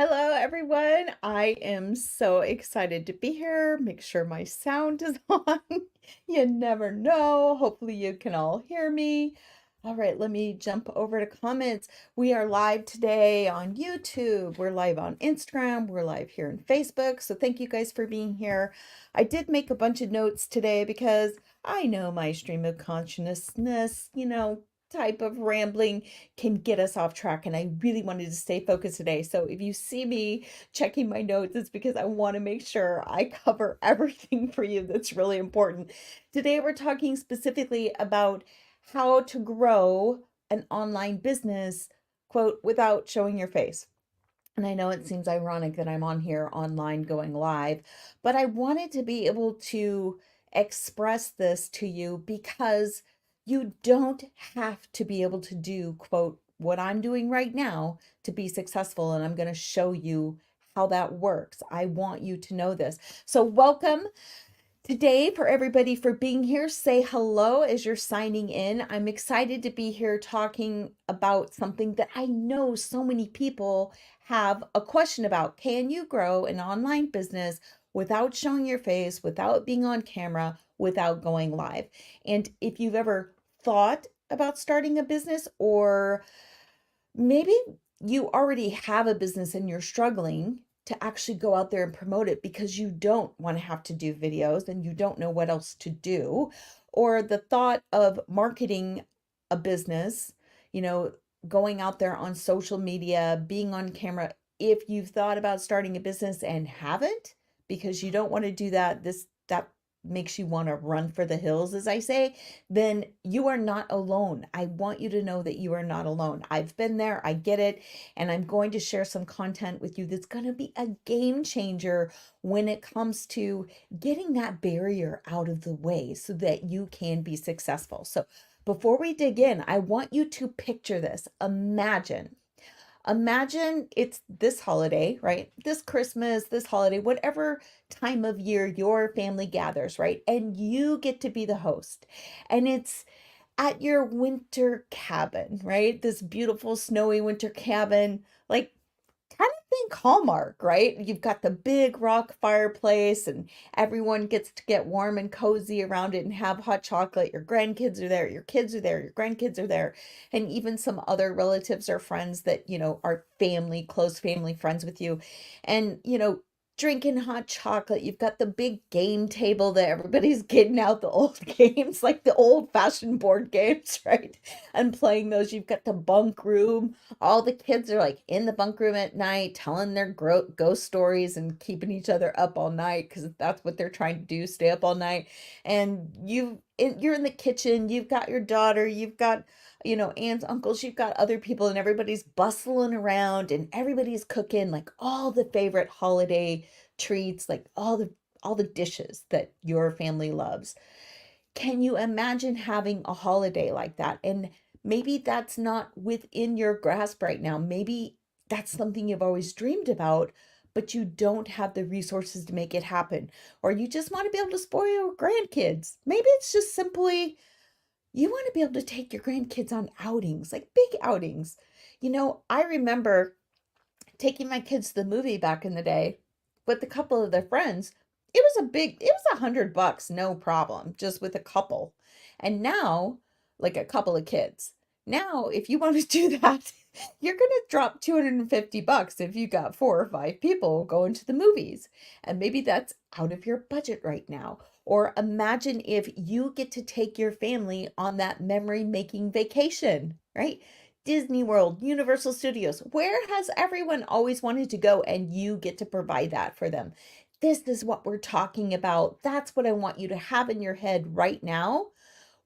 Hello, everyone. I am so excited to be here. Make sure my sound is on. You never know. Hopefully, you can all hear me. All right, let me jump over to comments. We are live today on YouTube. We're live on Instagram. We're live here on Facebook. So, thank you guys for being here. I did make a bunch of notes today because I know my stream of consciousness, type of rambling can get us off track. And I really wanted to stay focused today. So if you see me checking my notes, it's because I want to make sure I cover everything for you that's really important. Today, we're talking specifically about how to grow an online business, quote, without showing your face. And I know it seems ironic that I'm on here online going live, but I wanted to be able to express this to you because you don't have to be able to do, quote, what I'm doing right now to be successful. And I'm going to show you how that works. I want you to know this. So, welcome today for everybody for being here. Say hello as you're signing in. I'm excited to be here talking about something that I know so many people have a question about. Can you grow an online business without showing your face, without being on camera, without going live? And if you've ever thought about starting a business, or maybe you already have a business and you're struggling to actually go out there and promote it because you don't want to have to do videos and you don't know what else to do, or the thought of marketing a business, you know, going out there on social media, being on camera. If you've thought about starting a business and haven't, because you don't want to do that, that makes you want to run for the hills, as I say, then you are not alone. I want you to know that you are not alone. I've been there, I get it, and I'm going to share some content with you that's going to be a game changer when it comes to getting that barrier out of the way so that you can be successful. So, before we dig in, I want you to picture this. Imagine it's this holiday, right? This Christmas, this holiday, whatever time of year your family gathers, right? And you get to be the host. And it's at your winter cabin, right? This beautiful snowy winter cabin, like kind of think Hallmark, right? You've got the big rock fireplace and everyone gets to get warm and cozy around it and have hot chocolate. Your grandkids are there, your kids are there, your grandkids are there, and even some other relatives or friends that, are family, close family friends with you. And, drinking hot chocolate. You've got the big game table that everybody's getting out the old games, like the old fashioned board games, right? And playing those. You've got the bunk room. All the kids are like in the bunk room at night telling their ghost stories and keeping each other up all night because that's what they're trying to do, stay up all night. And you're in the kitchen, you've got your daughter, you've got aunts, uncles, you've got other people, and everybody's bustling around and everybody's cooking like all the favorite holiday treats, like all the dishes that your family loves. Can you imagine having a holiday like that? And maybe that's not within your grasp right now. Maybe that's something you've always dreamed about, but you don't have the resources to make it happen. Or you just want to be able to spoil your grandkids. Maybe it's just simply you want to be able to take your grandkids on outings, like big outings. I remember taking my kids to the movie back in the day. with a couple of their friends, it was $100, no problem, just with a couple. And now, like a couple of kids. Now, if you want to do that, you're going to drop $250 if you got 4 or 5 people going to the movies. And maybe that's out of your budget right now. Or imagine if you get to take your family on that memory making vacation, right? Disney World, Universal Studios. Where has everyone always wanted to go and you get to provide that for them? This is what we're talking about. That's what I want you to have in your head right now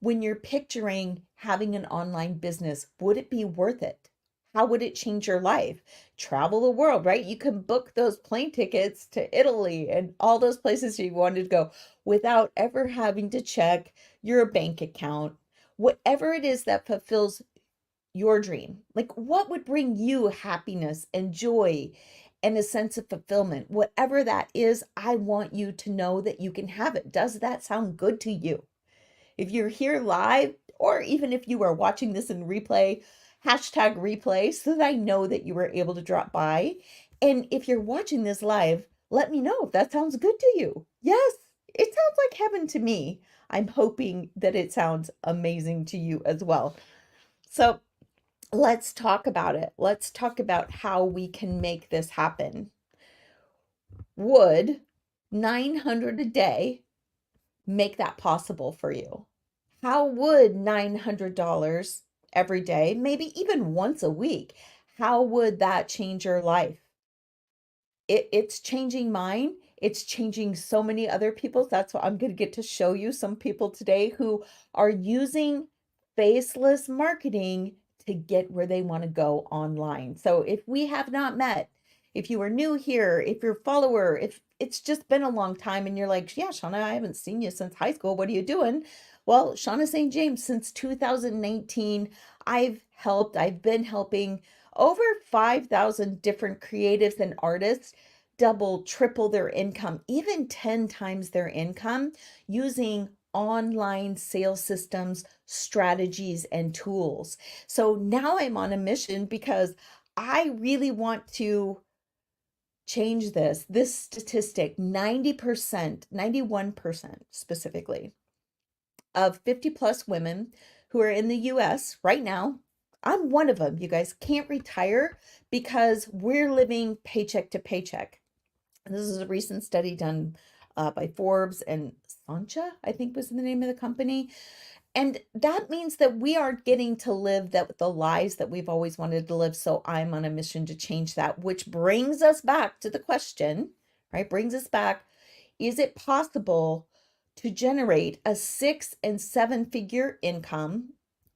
when you're picturing having an online business. Would it be worth it? How would it change your life? Travel the world, right? You can book those plane tickets to Italy and all those places you wanted to go without ever having to check your bank account. Whatever it is that fulfills your dream, like what would bring you happiness and joy and a sense of fulfillment, whatever that is, I want you to know that you can have it. Does that sound good to you? If you're here live, or even if you are watching this in replay, hashtag replay so that I know that you were able to drop by. And if you're watching this live, let me know if that sounds good to you. Yes, it sounds like heaven to me. I'm hoping that it sounds amazing to you as well. So let's talk about it. Let's talk about how we can make this happen. Would 900 a day make that possible for you? How would $900 every day, maybe even once a week, how would that change your life? It's changing mine. It's changing so many other people's. That's what I'm going to get to show you some people today who are using faceless marketing to get where they want to go online. So if we have not met, if you are new here, if you're a follower, if it's just been a long time and you're like, yeah, Shauna, I haven't seen you since high school. What are you doing? Well, Shauna St. James, since 2019, I've been helping over 5,000 different creatives and artists double, triple their income, even 10 times their income using online sales systems, strategies, and tools. So now I'm on a mission because I really want to change this statistic. 90%, 91% specifically of 50 plus women who are in the US right now, I'm one of them, you guys, can't retire because we're living paycheck to paycheck. This is a recent study done by Forbes and Sancha, I think was the name of the company. And that means that we aren't getting to live the lives that we've always wanted to live. So I'm on a mission to change that, which brings us back to the question, right? Brings us back. Is it possible to generate a 6 and 7 figure income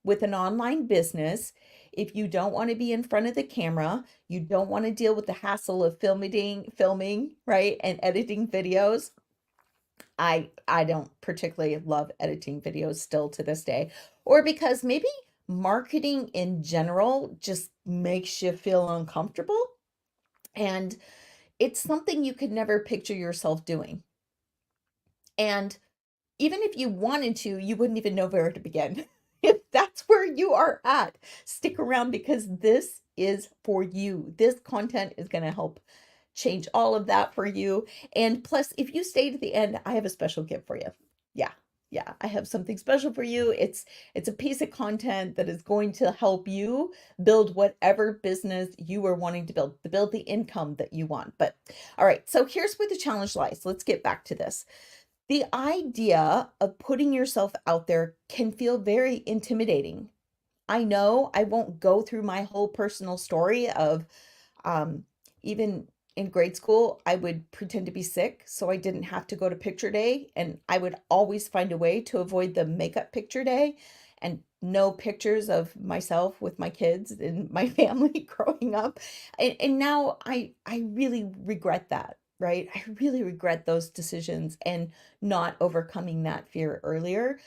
with an online business if you don't want to be in front of the camera, you don't want to deal with the hassle of filming, right, and editing videos? I don't particularly love editing videos still to this day, or because maybe marketing in general just makes you feel uncomfortable and it's something you could never picture yourself doing. And even if you wanted to, you wouldn't even know where to begin. If that's where you are at, stick around because this is for you. This content is going to help change all of that for you. And plus, if you stay to the end, I have a special gift for you. Yeah. Yeah, I have something special for you. It's a piece of content that is going to help you build whatever business you are wanting to build the income that you want. But all right, so here's where the challenge lies. Let's get back to this. The idea of putting yourself out there can feel very intimidating. I know I won't go through my whole personal story of um, even in grade school, I would pretend to be sick so I didn't have to go to picture day. And I would always find a way to avoid the makeup picture day and no pictures of myself with my kids and my family growing up. And now I really regret that, right? I really regret those decisions and not overcoming that fear earlier.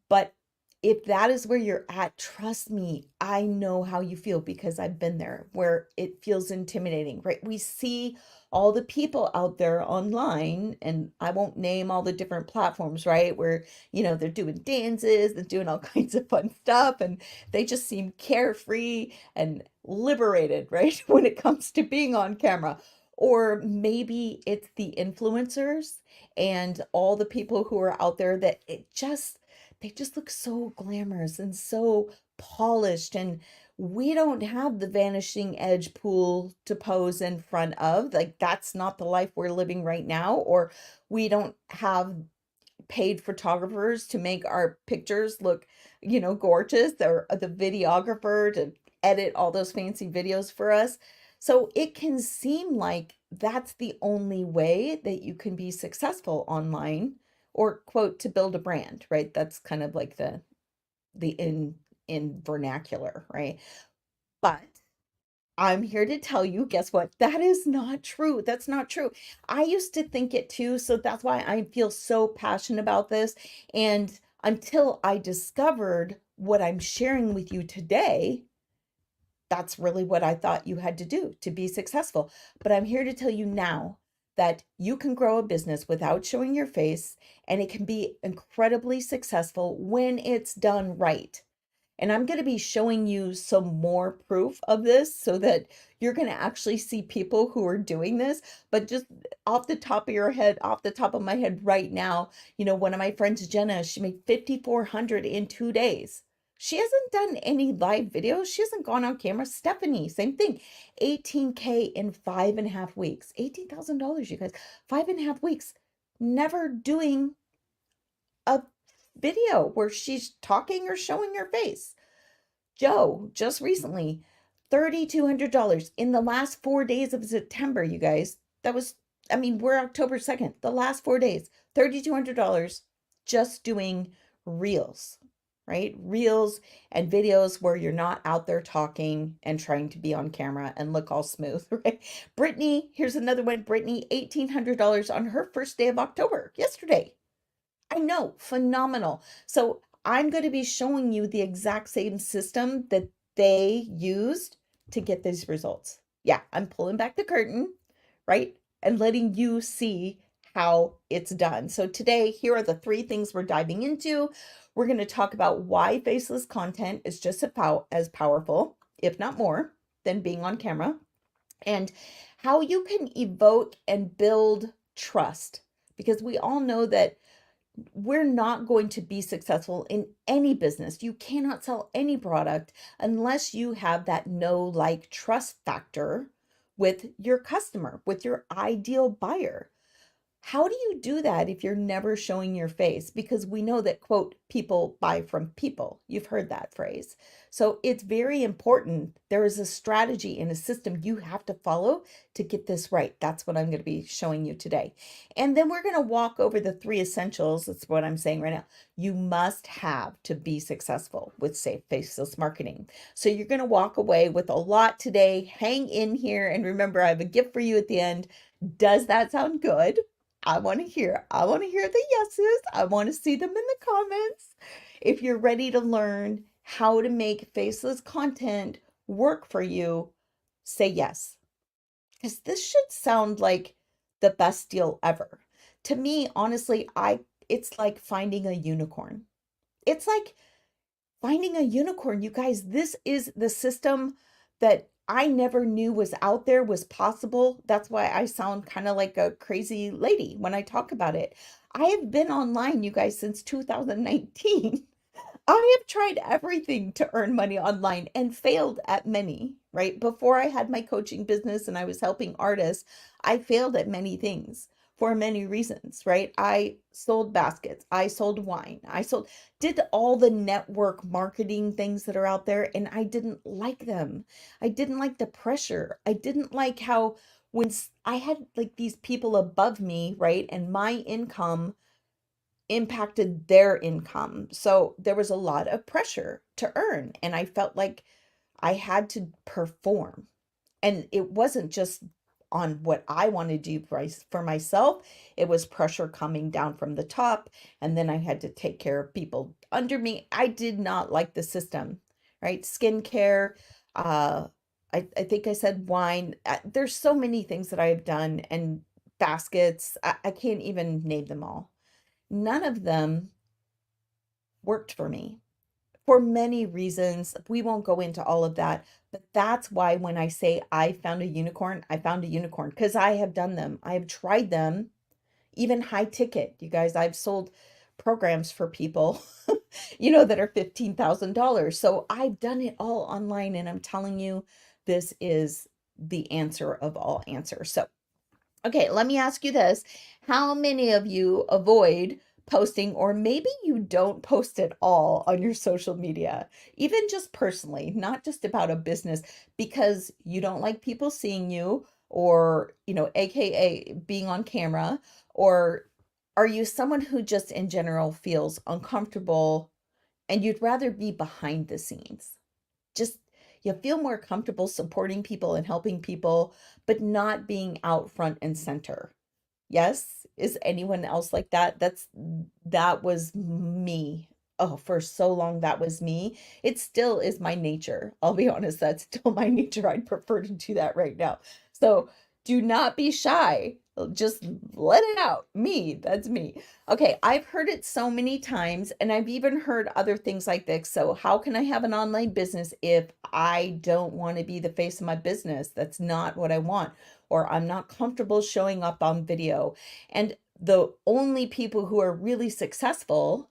But if that is where you're at, trust me, I know how you feel because I've been there where it feels intimidating, right? We see all the people out there online, and I won't name all the different platforms, right? Where, they're doing dances and doing all kinds of fun stuff, and they just seem carefree and liberated, right? When it comes to being on camera. Or maybe it's the influencers and all the people who are out there that they just look so glamorous and so polished, and we don't have the vanishing edge pool to pose in front of. Like, that's not the life we're living right now. Or we don't have paid photographers to make our pictures look, gorgeous, or the videographer to edit all those fancy videos for us. So it can seem like that's the only way that you can be successful online, or quote, to build a brand, right? That's kind of like the in vernacular, right? But I'm here to tell you, guess what? That is not true. That's not true. I used to think it too, so that's why I feel so passionate about this. And until I discovered what I'm sharing with you today, that's really what I thought you had to do to be successful. But I'm here to tell you now that you can grow a business without showing your face, and it can be incredibly successful when it's done right. And I'm going to be showing you some more proof of this so that you're going to actually see people who are doing this. But just off the top of your head, off the top of my head right now, one of my friends, Jenna, she made 5,400 in 2 days. She hasn't done any live videos. She hasn't gone on camera. Stephanie, same thing. 18K in 5.5 weeks. $18,000, you guys. 5.5 weeks. Never doing a video where she's talking or showing her face. Joe, just recently, $3,200 in the last 4 days of September, you guys. That was, I mean, we're October 2nd, the last 4 days, $3,200 just doing reels, right? Reels and videos where you're not out there talking and trying to be on camera and look all smooth, right? Brittany, here's another one. Brittany, $1,800 on her first day of October, yesterday. I know, phenomenal. So I'm going to be showing you the exact same system that they used to get these results. Yeah, I'm pulling back the curtain, right? And letting you see how it's done. So today, here are the three things we're diving into. We're going to talk about why faceless content is just as powerful, if not more, than being on camera, and how you can evoke and build trust. Because we all know that we're not going to be successful in any business. You cannot sell any product unless you have that know, like, trust factor with your customer, with your ideal buyer. How do you do that if you're never showing your face? Because we know that, quote, people buy from people. You've heard that phrase. So it's very important. There is a strategy and a system you have to follow to get this right. That's what I'm going to be showing you today. And then we're going to walk over the three essentials. That's what I'm saying right now. You must have to be successful with safe faceless marketing. So you're going to walk away with a lot today. Hang in here. And remember, I have a gift for you at the end. Does that sound good? I want to hear the yeses. I want to see them in the comments. If you're ready to learn how to make faceless content work for you, say yes. Because this should sound like the best deal ever. To me, honestly, it's like finding a unicorn. It's like finding a unicorn, you guys. This is the system that I never knew was out there, was possible. That's why I sound kind of like a crazy lady when I talk about it. I have been online, you guys, since 2019. I have tried everything to earn money online and failed at many, right? Before I had my coaching business and I was helping artists, I failed at many things for many reasons, right? I sold baskets, I sold wine, did all the network marketing things that are out there, and I didn't like them. I didn't like the pressure. I didn't like how I had like these people above me, right? And my income impacted their income. So there was a lot of pressure to earn, and I felt like I had to perform. And it wasn't just on what I wanted to do for myself, it was pressure coming down from the top. And then I had to take care of people under me. I did not like the system, right? Skincare, uh, I think I said wine. There's so many things that I've done, and baskets. I can't even name them all. None of them worked for me for many reasons. We won't go into all of that, but that's why when I say I found a unicorn because I have done them. I have tried them, even high ticket. You guys, I've sold programs for people, that are $15,000. So I've done it all online, and I'm telling you, this is the answer of all answers. So okay, let me ask you this. How many of you avoid posting, or maybe you don't post at all on your social media, even just personally, not just about a business, because you don't like people seeing you, or, AKA being on camera, or are you someone who just in general feels uncomfortable and you'd rather be behind the scenes? Just you feel more comfortable supporting people and helping people, but not being out front and center. Yes? Is anyone else like that? That was me. Oh, for so long that was me. It still is my nature. I'll be honest, that's still my nature. I'd prefer to do that right now. So do not be shy. Just let it out. Me, that's me. Okay, I've heard it so many times, and I've even heard other things like this. So, how can I have an online business if I don't want to be the face of my business? That's not what I want, or I'm not comfortable showing up on video. And the only people who are really successful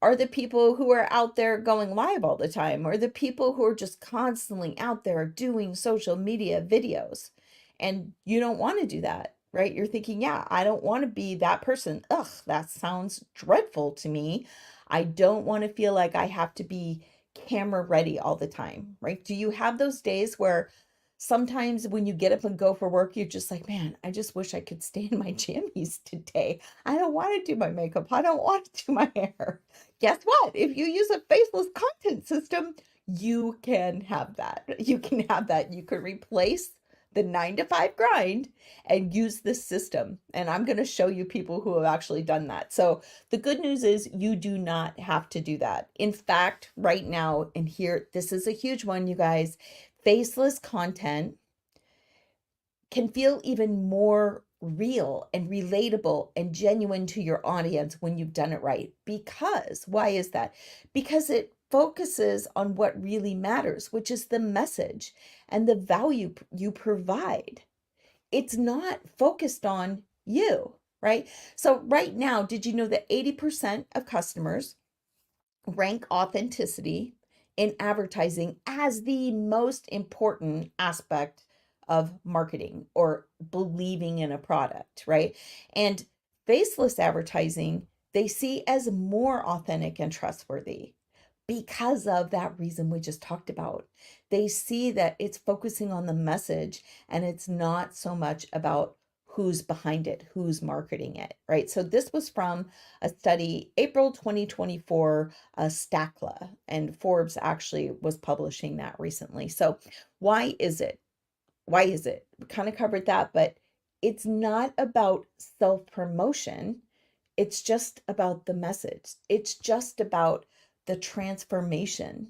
are the people who are out there going live all the time, or the people who are just constantly out there doing social media videos. And you don't want to do that, right? You're thinking, yeah, I don't want to be that person. Ugh, that sounds dreadful to me. I don't want to feel like I have to be camera ready all the time, right? Do you have those days where sometimes when you get up and go for work, you're just like, man, I just wish I could stay in my jammies today. I don't want to do my makeup. I don't want to do my hair. Guess what? If you use a faceless content system, you can have that. You can have that. You can replace the 9 to 5 grind and use this system. And I'm going to show you people who have actually done that. So the good news is you do not have to do that. In fact, right now, and here, this is a huge one, you guys, faceless content can feel even more real and relatable and genuine to your audience when you've done it right. Because, why is that? Because it focuses on what really matters, which is the message and the value you provide. It's not focused on you, right? So, right now, did you know that 80% of customers rank authenticity in advertising as the most important aspect of marketing or believing in a product, right? And faceless advertising, they see as more authentic and trustworthy because of that reason we just talked about. They see that it's focusing on the message and it's not so much about who's behind it, who's marketing it, right? So this was from a study, April 2024, Stackla, and Forbes actually was publishing that recently. So why is it? Why is it? We kind of covered that, but it's not about self-promotion. It's just about the message. It's just about the transformation.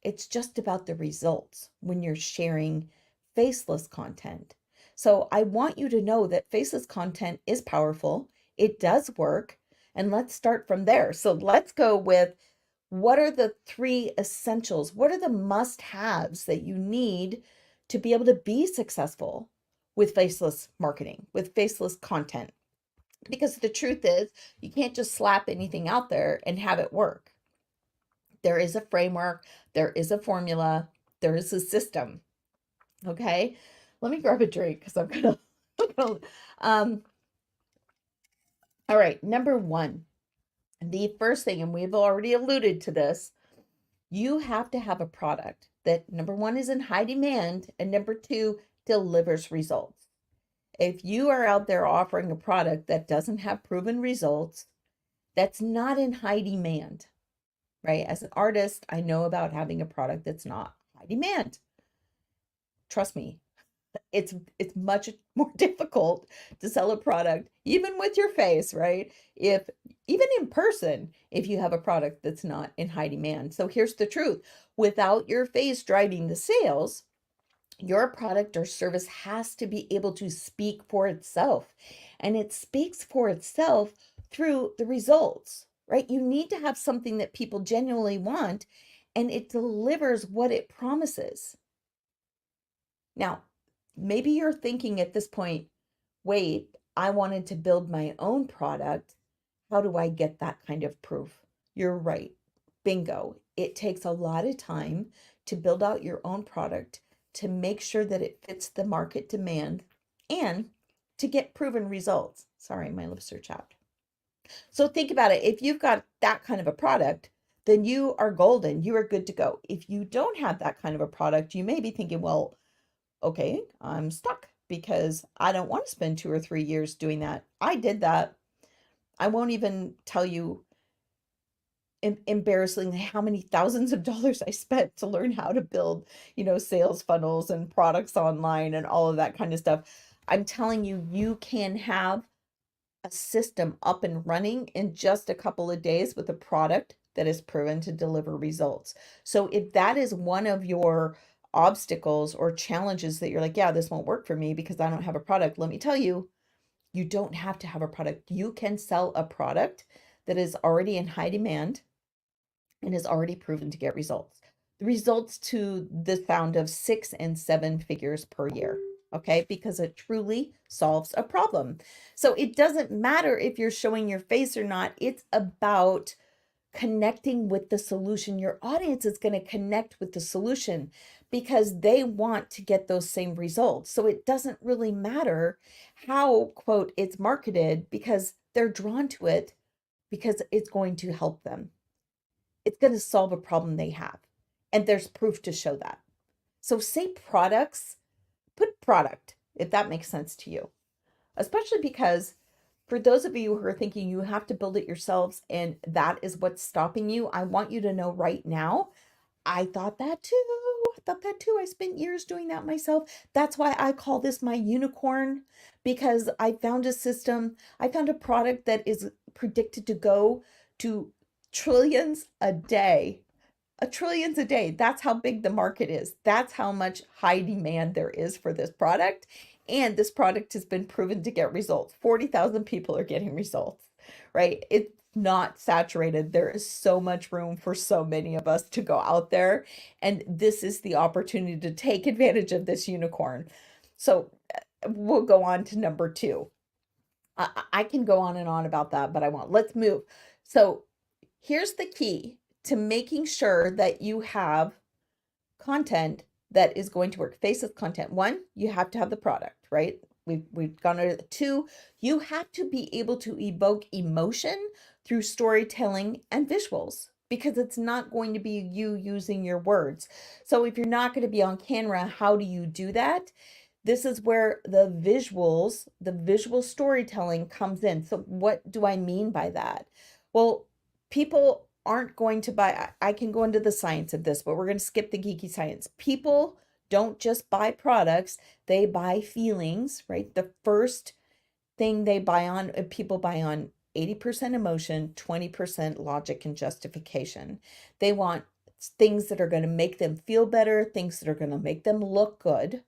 It's just about the results when you're sharing faceless content. So I want you to know that faceless content is powerful. It does work. And let's start from there. So let's go with, what are the 3 essentials? What are the must-haves that you need to be able to be successful with faceless marketing, with faceless content? Because the truth is, you can't just slap anything out there and have it work. There is a framework, there is a formula, there is a system. Okay, let me grab a drink because I'm gonna, um, all right, number one, the first thing, and we've already alluded to this, you have to have a product that, number one, is in high demand, and number two, delivers results. If you are out there offering a product that doesn't have proven results, that's not in high demand, right? As an artist, I know about having a product that's not high demand. Trust me, it's much more difficult to sell a product even with your face, right? If even in person, if you have a product that's not in high demand. So here's the truth. Without your face driving the sales, your product or service has to be able to speak for itself. And it speaks for itself through the results, right? You need to have something that people genuinely want. and it delivers what it promises. Now, maybe you're thinking at this point, wait, I wanted to build my own product. How do I get that kind of proof? You're right. Bingo. It takes a lot of time to build out your own product, to make sure that it fits the market demand, and to get proven results. Sorry, my lips are chapped. So think about it. If you've got that kind of a product, then you are golden. You are good to go. If you don't have that kind of a product, you may be thinking, well, okay, I'm stuck because I don't want to spend 2 or 3 years doing that. I did that. I won't even tell you embarrassingly how many thousands of dollars I spent to learn how to build, sales funnels and products online and all of that kind of stuff. I'm telling you, you can have a system up and running in just a couple of days with a product that is proven to deliver results. So if that is one of your obstacles or challenges that you're like, yeah, this won't work for me because I don't have a product, let me tell you, you don't have to have a product. You can sell a product that is already in high demand and is already proven to get results. The results to the sound of 6 and 7 figures per year, okay? Because it truly solves a problem. So it doesn't matter if you're showing your face or not. It's about connecting with the solution. Your audience is going to connect with the solution because they want to get those same results. So it doesn't really matter how, quote, it's marketed, because they're drawn to it because it's going to help them. It's going to solve a problem they have. And there's proof to show that. So say products, put product, if that makes sense to you, especially because for those of you who are thinking you have to build it yourselves and that is what's stopping you, I want you to know right now, I thought that too. I spent years doing that myself. That's why I call this my unicorn, because I found a system, I found a product that is predicted to go to trillions a day. Trillions a day. That's how big the market is. That's how much high demand there is for this product. And this product has been proven to get results. 40,000 people are getting results, right? It's not saturated. There is so much room for so many of us to go out there. And this is the opportunity to take advantage of this unicorn. So we'll go on to number 2. I can go on and on about that, but I won't. Let's move. So here's the key to making sure that you have content that is going to work. Faceless content. 1, you have to have the product, right? We've gone over 2, you have to be able to evoke emotion through storytelling and visuals, because it's not going to be you using your words. So if you're not going to be on camera, how do you do that? This is where the visuals, the visual storytelling comes in. So what do I mean by that? Well, people aren't going to buy, I can go into the science of this, but we're going to skip the geeky science. People don't just buy products, they buy feelings, right? The first thing they buy on, people buy on 80% emotion, 20% logic and justification. They want things that are going to make them feel better, things that are going to make them look good.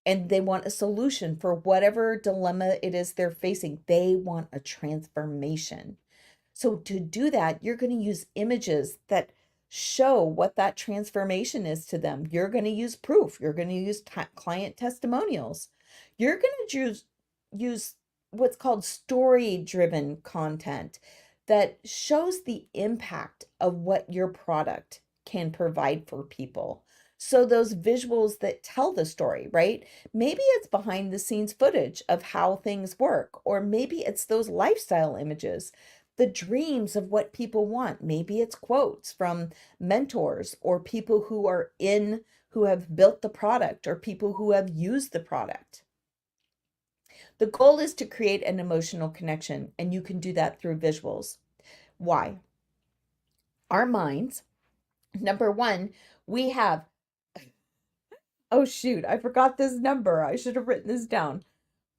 And they want a solution for whatever dilemma it is they're facing. They want a transformation. So to do that, you're going to use images that show what that transformation is to them. You're going to use proof. You're going to use client testimonials. You're going to use what's called story-driven content that shows the impact of what your product can provide for people. So those visuals that tell the story, right? Maybe it's behind the scenes footage of how things work, or maybe it's those lifestyle images, the dreams of what people want. Maybe it's quotes from mentors or people who have built the product or people who have used the product. The goal is to create an emotional connection, and you can do that through visuals. Why? Our minds, number 1, we have, oh shoot, I forgot this number. I should have written this down.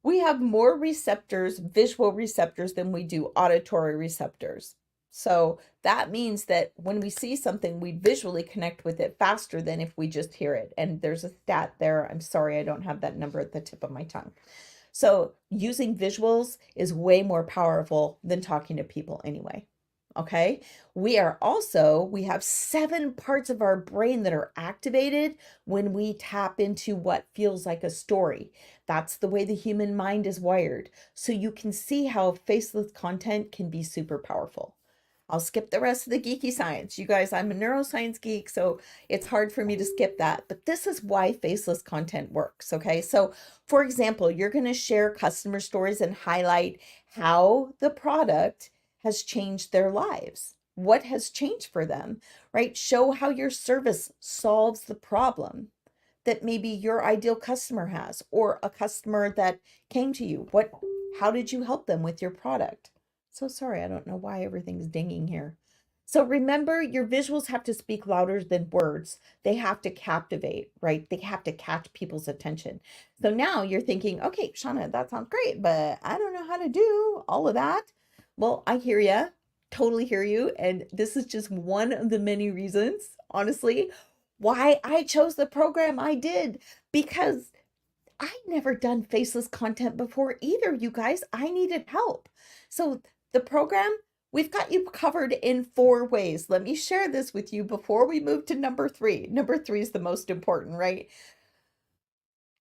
We have more receptors, visual receptors, than we do auditory receptors. So that means that when we see something, we visually connect with it faster than if we just hear it. And there's a stat there. I'm sorry, I don't have that number at the tip of my tongue. So using visuals is way more powerful than talking to people anyway. Okay. We have 7 parts of our brain that are activated when we tap into what feels like a story. That's the way the human mind is wired. So you can see how faceless content can be super powerful. I'll skip the rest of the geeky science. You guys, I'm a neuroscience geek, so it's hard for me to skip that. But this is why faceless content works. Okay. So, for example, you're going to share customer stories and highlight how the product has changed their lives. What has changed for them, right? Show how your service solves the problem that maybe your ideal customer has, or a customer that came to you. How did you help them with your product? So sorry, I don't know why everything's dinging here. So remember, your visuals have to speak louder than words. They have to captivate, right? They have to catch people's attention. So now you're thinking, okay, Shauna, that sounds great, but I don't know how to do all of that. Well, I hear you, totally hear you. And this is just one of the many reasons, honestly, why I chose the program I did, because I'd never done faceless content before either, you guys. I needed help. So the program, we've got you covered in 4 ways. Let me share this with you before we move to number 3. Number 3 is the most important, right?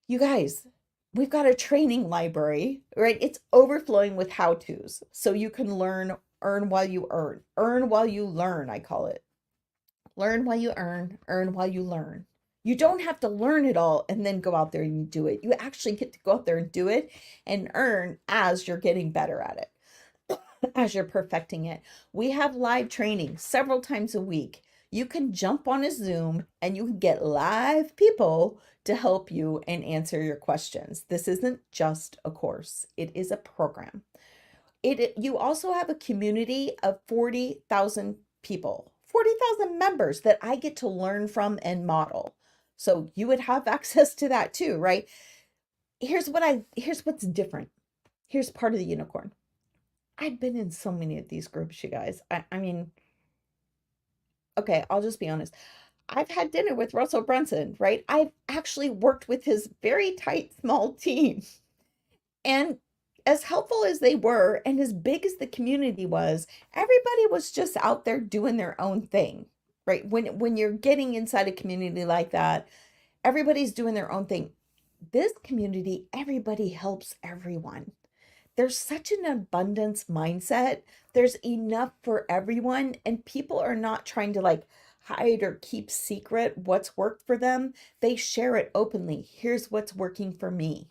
You guys, we've got a training library, right? It's overflowing with how-tos. So you can earn while you earn while you learn, I call it. Learn while you earn while you learn. You don't have to learn it all and then go out there and do it. You actually get to go out there and do it and earn as you're getting better at it, as you're perfecting it. We have live training several times a week. You can jump on a Zoom and you can get live people to help you and answer your questions. This isn't just a course, it is a program. You also have a community of 40,000 people, 40,000 members that I get to learn from and model. So you would have access to that too, right? Here's what's different. Here's part of the unicorn. I've been in so many of these groups, you guys. I mean, okay, I'll just be honest. I've had dinner with Russell Brunson, right? I've actually worked with his very tight, small team. And as helpful as they were, and as big as the community was, everybody was just out there doing their own thing, right? When you're getting inside a community like that, everybody's doing their own thing. This community, everybody helps everyone. There's such an abundance mindset. There's enough for everyone, and people are not trying to like hide or keep secret what's worked for them. They share it openly. Here's what's working for me.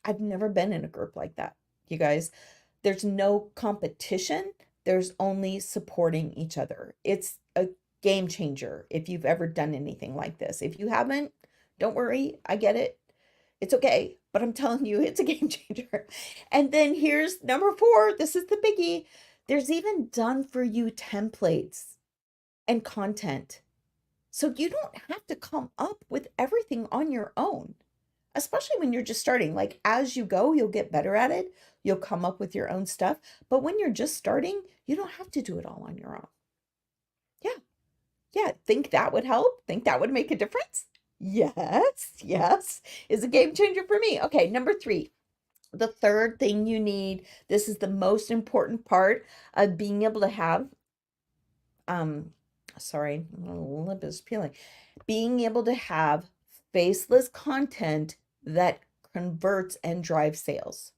I've never been in a group like that, you guys. There's no competition, there's only supporting each other. It's a game changer if you've ever done anything like this. If you haven't, don't worry, I get it. It's okay, but I'm telling you, it's a game changer. And then here's number 4. This is the biggie. There's even done for you templates and content. So you don't have to come up with everything on your own, especially when you're just starting. Like as you go, you'll get better at it. You'll come up with your own stuff. But when you're just starting, you don't have to do it all on your own. Yeah. Yeah. Think that would help? Think that would make a difference? Yes. Yes. Is a game changer for me. Okay. Number 3. The third thing you need, this is the most important part of being able to have, um, sorry, my lip is peeling. Being able to have faceless content that converts and drives sales.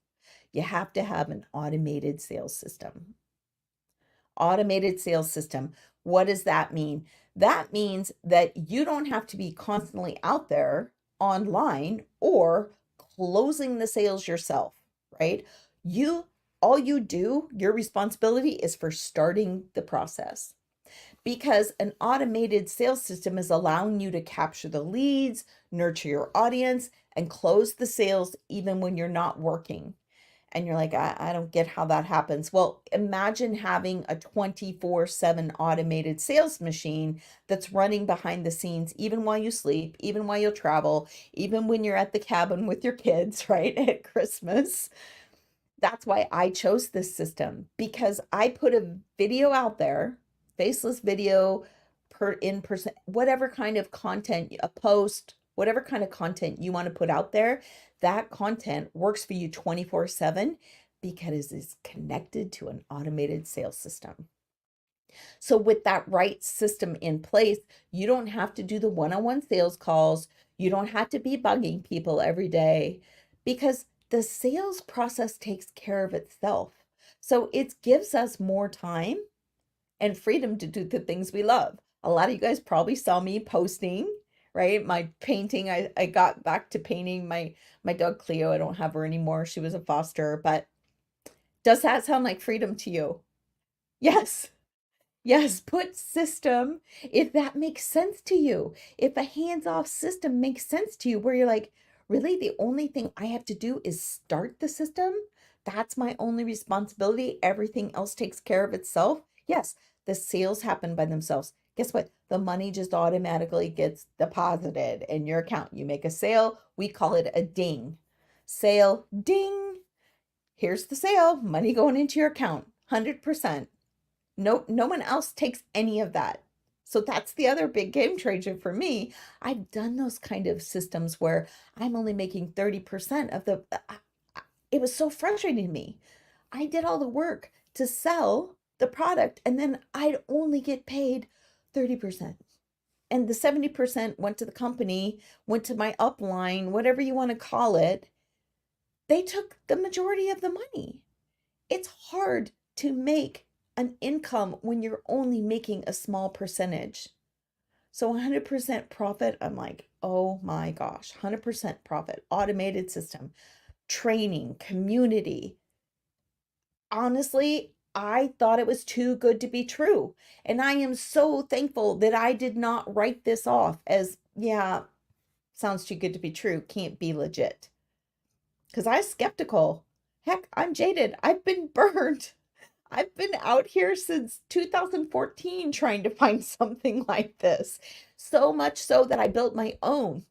You have to have an automated sales system. Automated sales system. What does that mean? That means that you don't have to be constantly out there online or closing the sales yourself, right? All you do, your responsibility is for starting the process, because an automated sales system is allowing you to capture the leads, nurture your audience, and close the sales even when you're not working. And you're like, I don't get how that happens. Well, imagine having a 24/7 automated sales machine that's running behind the scenes, even while you sleep, even while you travel, even when you're at the cabin with your kids, right, at Christmas. That's why I chose this system, because I put a video out there, faceless video, in person, whatever kind of content, a post, whatever kind of content you want to put out there, that content works for you 24/7 because it's connected to an automated sales system. So with that right system in place, you don't have to do the one-on-one sales calls. You don't have to be bugging people every day because the sales process takes care of itself. So it gives us more time and freedom to do the things we love. A lot of you guys probably saw me posting, right? My painting. I got back to painting my dog Cleo. I don't have her anymore. She was a foster, but does that sound like freedom to you? Yes. Yes, put system if that makes sense to you. If a hands-off system makes sense to you, where you're like, really, the only thing I have to do is start the system. That's my only responsibility. Everything else takes care of itself. Yes, the sales happen by themselves. Guess what? The money just automatically gets deposited in your account. You make a sale, we call it a ding. Sale, ding. Here's the sale, money going into your account, 100%. No one else takes any of that. So that's the other big game changer for me. I've done those kind of systems where I'm only making 30% of the it was so frustrating to me. I did all the work to sell the product and then I'd only get paid 30%. And the 70% went to the company, went to my upline, whatever you want to call it. They took the majority of the money. It's hard to make an income when you're only making a small percentage. So 100% profit, I'm like, oh my gosh, 100% profit, automated system, training, community. Honestly, I thought it was too good to be true. And I am so thankful that I did not write this off as, yeah, sounds too good to be true, can't be legit. Because I was skeptical. Heck, I'm jaded. I've been burned. I've been out here since 2014 trying to find something like this. So much so that I built my own.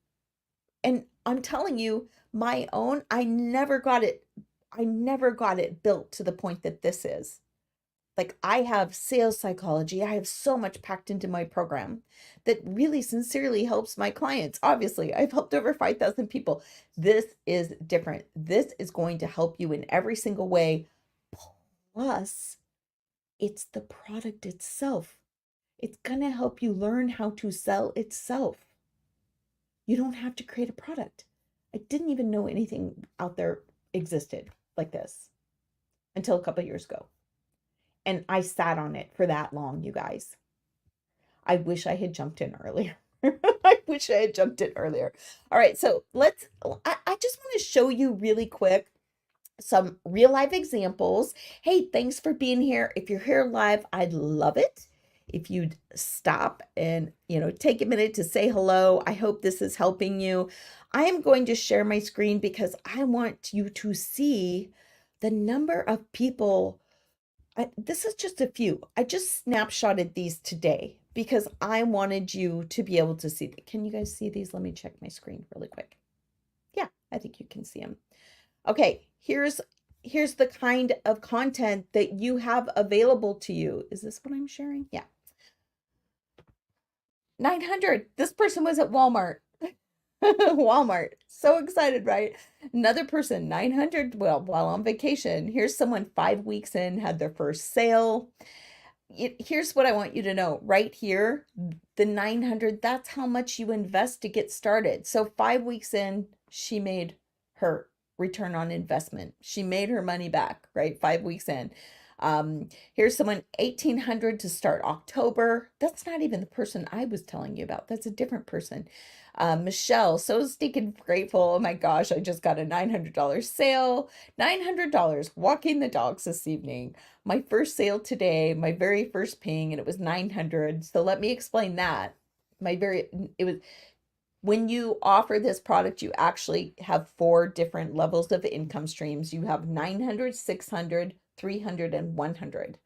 And I'm telling you, my own, I never got it built to the point that this is. Like I have sales psychology. I have so much packed into my program that really sincerely helps my clients. Obviously, I've helped over 5,000 people. This is different. This is going to help you in every single way. Plus, it's the product itself. It's going to help you learn how to sell itself. You don't have to create a product. I didn't even know anything out there existed like this until a couple of years ago. And I sat on it for that long, you guys. I wish I had jumped in earlier. I wish I had jumped in earlier. All right, so I just want to show you really quick some real life examples. Hey, thanks for being here. If you're here live, I'd love it if you'd stop and, take a minute to say hello. I hope this is helping you. I am going to share my screen because I want you to see the number of people. This is just a few. I just snapshotted these today because I wanted you to be able to see. Can you guys see these? Let me check my screen really quick. Yeah, I think you can see them. Okay, here's the kind of content that you have available to you. Is this what I'm sharing? Yeah. 900. This person was at Walmart. Walmart. So excited, right? Another person, 900, well, while on vacation. Here's someone 5 weeks in, had their first sale. Here's what I want you to know right here, the 900, that's how much you invest to get started. So 5 weeks in, she made her return on investment. She made her money back, right? 5 weeks in. Here's someone 1,800 to start October. That's not even the person I was telling you about. That's a different person. Michelle, so stinking grateful. Oh my gosh, I just got a $900 sale. $900 walking the dogs this evening. My first sale today, my very first ping, and it was 900. So let me explain that. It was when you offer this product, you actually have 4 different levels of income streams. You have 900, 600, 300, and 100.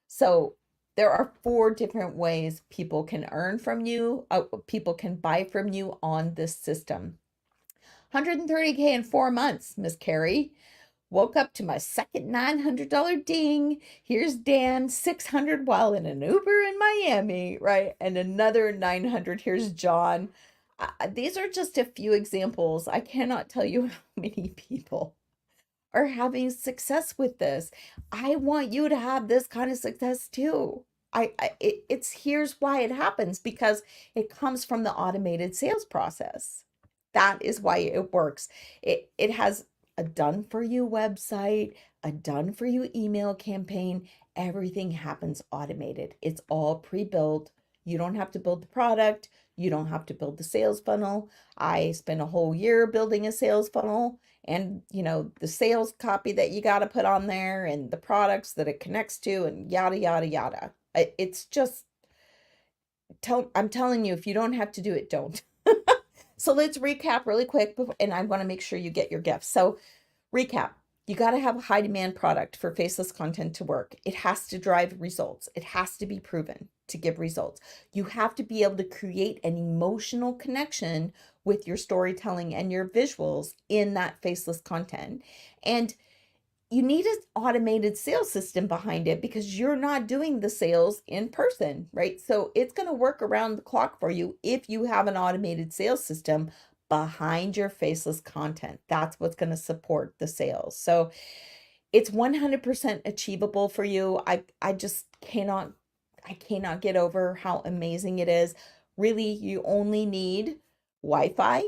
So there are 4 different ways people can earn from you, people can buy from you on this system. 130K in 4 months, Miss Carrie. Woke up to my second $900 ding. Here's Dan, 600 while in an Uber in Miami, right? And another 900. Here's John. These are just a few examples. I cannot tell you how many people are having success with this. I want you to have this kind of success too. It's here's why it happens, because it comes from the automated sales process. That is why it works. It has a done for you website, a done for you email campaign. Everything happens automated. It's all pre-built. You don't have to build the product. You don't have to build the sales funnel. I spent a whole year building a sales funnel, and the sales copy that you got to put on there and the products that it connects to and yada yada yada. It's just I'm telling you, if you don't have to do it, don't. So let's recap really quick, and I want to make sure you get your gifts. So recap. You got to have a high demand product for faceless content to work. It has to drive results. It has to be proven to give results. You have to be able to create an emotional connection with your storytelling and your visuals in that faceless content. And you need an automated sales system behind it, because you're not doing the sales in person, right? So it's going to work around the clock for you if you have an automated sales system behind your faceless content. That's what's going to support the sales. So it's 100% achievable for you. I just cannot get over how amazing it is. Really, you only need Wi-Fi.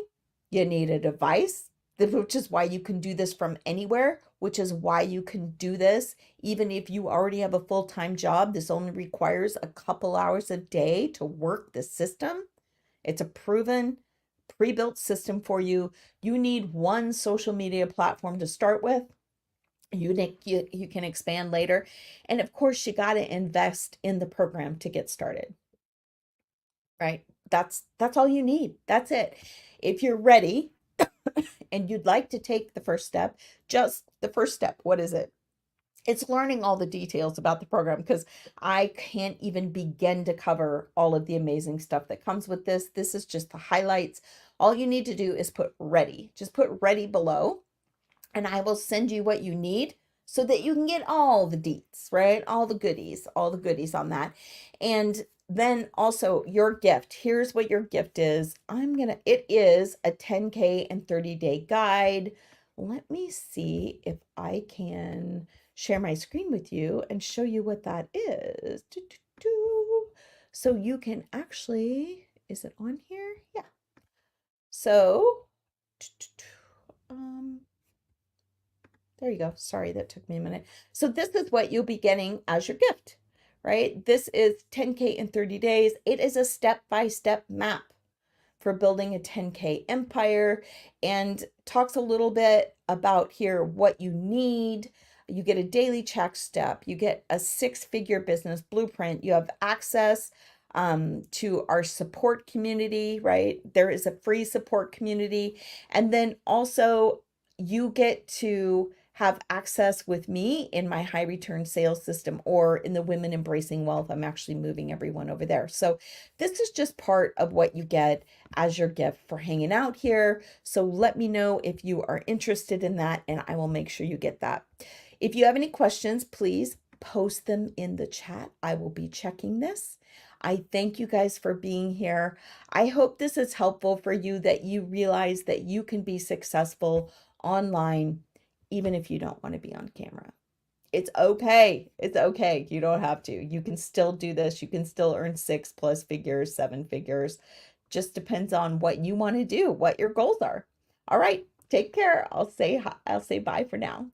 You need a device, which is why you can do this from anywhere, which is why you can do this even if you already have a full-time job. This only requires a couple hours a day to work the system. It's a proven, pre-built system for you. You need one social media platform to start with. You can expand later. And of course, you got to invest in the program to get started, right? That's all you need. That's it. If you're ready and you'd like to take the first step, just the first step, what is it? It's learning all the details about the program, because I can't even begin to cover all of the amazing stuff that comes with this. This is just the highlights. All you need to do is put ready. Just put ready below, and I will send you what you need so that you can get all the deets, right? All the goodies on that. And then also your gift. Here's what your gift is. It is a 10K and 30-day guide. Let me see if I can share my screen with you and show you what that is. So you can actually, is it on here? Yeah. So, um, there you go. Sorry, that took me a minute. So this is what you'll be getting as your gift, right? This is 10K in 30 days. It is a step-by-step map for building a 10K empire, and talks a little bit about here what you need. You get a daily check step. You get a 6-figure business blueprint. You have access to our support community, right? There is a free support community. And then also you get to have access with me in my high return sales system, or in the Women Embracing Wealth. I'm actually moving everyone over there. So this is just part of what you get as your gift for hanging out here. So let me know if you are interested in that, and I will make sure you get that. If you have any questions, please post them in the chat. I will be checking this. I thank you guys for being here. I hope this is helpful for you, that you realize that you can be successful online even if you don't want to be on camera. It's okay. It's okay. You don't have to. You can still do this. You can still earn 6+ figures, 7 figures. Just depends on what you want to do, what your goals are. All right. Take care. I'll say bye for now.